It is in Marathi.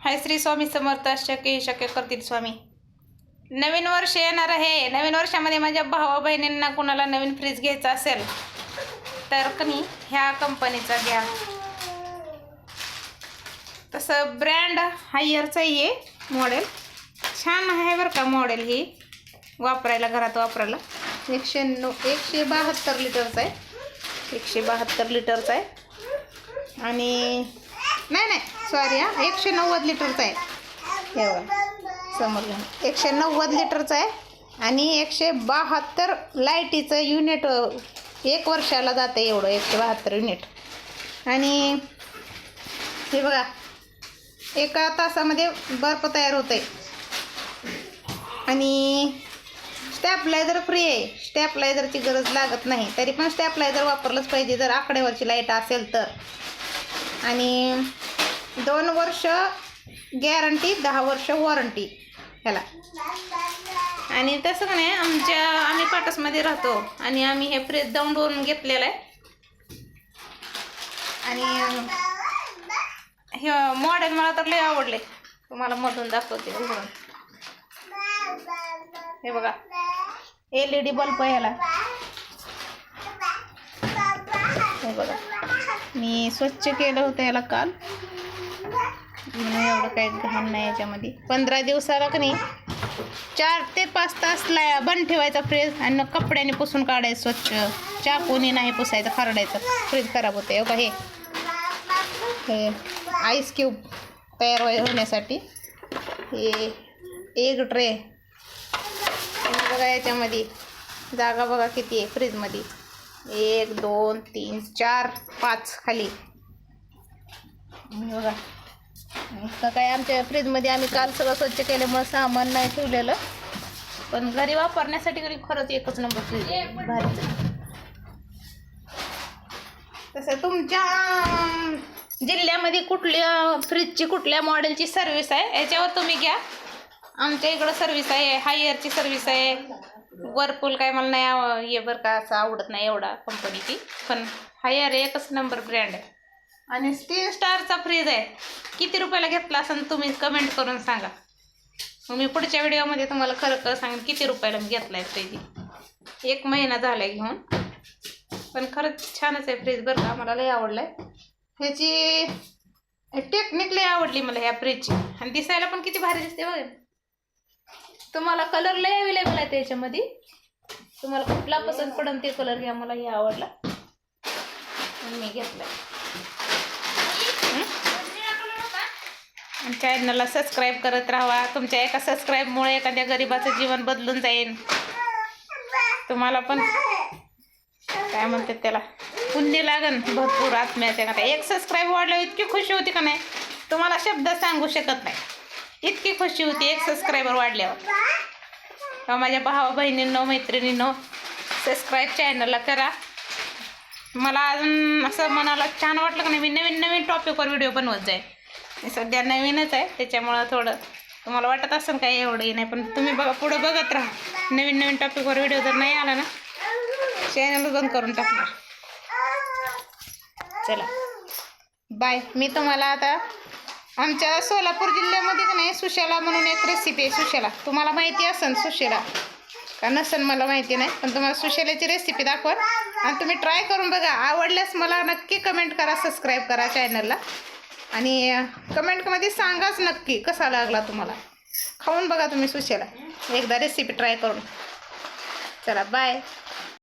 हाय श्री स्वामी समर्थ. शक्य करतील स्वामी. नवीन वर्ष येणार आहे. नवीन वर्षामध्ये माझ्या भावा बहिणींना कुणाला नवीन फ्रीज घ्यायचा असेल तर कनी ह्या कंपनीचा घ्या. तसं ब्रँड हायरचं आहे मॉडेल. छान आहे बरं का मॉडेल. ही वापरायला घरात वापरायला 172 लिटरचा आहे. 172 लिटरचा आहे. आणि नाही सॉरी 190 लिटरचा आहे. हे बघा समोर घ्या. 190 लिटरचा आहे आणि 172 लाईटीचं युनिट 1 वर्षाला जातं एवढं. 172 युनिट. आणि हे बघा 1 तासामध्ये बर्फ तयार होतं आहे. आणि स्टॅपलायझर फ्री आहे. स्टॅपलायझरची गरज लागत नाही. तरी पण स्टॅपलायझर वापरलंच पाहिजे जर आकड्यावरची लाईट असेल तर. आणि 2 वर्ष गॅरंटी, 10 वर्ष वॉरंटी ह्याला. आणि तसं का नाही आम्ही पाटसमध्ये राहतो आणि आम्ही हे फ्रीज डाऊनलोड घेतलेलं आहे. आणि हे मॉडेल मला तर लय आवडले. तुम्हाला मधून दाखवते. हे बघा LED बल्ब आहे ह्याला. हे बघा मी स्वच्छ केलं होतं याला काल. एवढं काही घाण नाही याच्यामध्ये. 15 दिवसाला का नाही 4 ते 5 तास बंद ठेवायचा फ्रीज आणि कपड्याने पुसून काढायचं स्वच्छ. चाकूने नाही पुसायचं, खरडायचं. फ्रीज खराब होतं. हे बघा हे आईस क्यूब तयार होण्यासाठी हे एक ट्रे. बघा याच्यामध्ये जागा बघा किती आहे फ्रीजमध्ये. 1 2 3 4 5 खाली. बघा इतकं काय आमच्या फ्रीजमध्ये आम्ही काल सगळं स्वच्छ केल्यामुळं सामान नाही ठेवलेलं. पण घरी वापरण्यासाठी खरंच एकच नंबर फ्रीज भारीचं. तसं तुमच्या जिल्ह्यामध्ये कुठल्या फ्रीजची कुठल्या मॉडेलची सर्व्हिस आहे याच्यावर तुम्ही घ्या. आमच्या इकडं सर्व्हिस आहे. हायरची सर्व्हिस आहे. वर्लपूल काय मला नाही हे बरं का असं आवडत नाही एवढा कंपनीची. पण हायर एकच नंबर ब्रँड आहे. आणि 3 स्टारचा फ्रीज आहे. किती रुपयाला घेतला असेल तुम्ही कमेंट करून सांगा. मग मी पुढच्या व्हिडिओमध्ये तुम्हाला खरं सांगेन किती रुपयाला मी घेतला आहे फ्रीज. 1 महिना झाला आहे घेऊन. पण खरंच छानच आहे फ्रीज बरं का. मला लय आवडलं आहे. ह्याची टेक्निक लय आवडली मला ह्या फ्रीजची. आणि दिसायला पण किती भारी दिसते बघा. तुम्हाला कलर लय अवेलेबल आहे त्याच्यामध्ये. तुम्हाला कुठला पसंत पडेल ते कलर घ्या. मला हे आवडला मी घेतला. चॅनलला सबस्क्राईब करत राहा. तुमच्या एका सबस्क्राईबमुळे एखाद्या गरिबाचं जीवन बदलून जाईल. तुम्हाला पण काय म्हणतात त्याला पुण्य लागन भरपूर आत्म्याच्या का. 1 सबस्क्राईब वाढलं इतकी खुशी होती का नाही तुम्हाला शब्द सांगू शकत नाही. इतकी खुशी होती 1 सबस्क्रायबर वाढल्यावर. माझ्या भावा बहिणींनो मैत्रिणींनो सबस्क्राईब चॅनलला करा. मला अजून असं मनाला छान वाटलं का नाही मी नवीन टॉपिकवर व्हिडिओ बनवत जाईल. सध्या नवीनच आहे त्याच्यामुळं थोडं तुम्हाला वाटत असेल काय एवढंही नाही. पण तुम्ही बघा पुढं बघत राहा. नवीन टॉपिकवर व्हिडिओ जर नाही आला ना चॅनल बंद करून टाकणार. चला बाय. मी तुम्हाला आता आमच्या सोलापूर जिल्ह्यामध्ये का नाही सुशेला म्हणून एक रेसिपी आहे. सुशेला तुम्हाला माहिती असेल सुशेला का नसेल मला माहिती नाही. पण तुम्हाला सुशेलाची रेसिपी दाखवा आणि तुम्ही ट्राय करून बघा. आवडल्यास मला नक्की कमेंट करा. सबस्क्राईब करा चॅनलला. आणि कमेंटमध्ये सांगाच नक्की कसा लागला तुम्हाला. खाऊन बघा तुम्ही सुशेला एकदा रेसिपी ट्राय करून. चला बाय.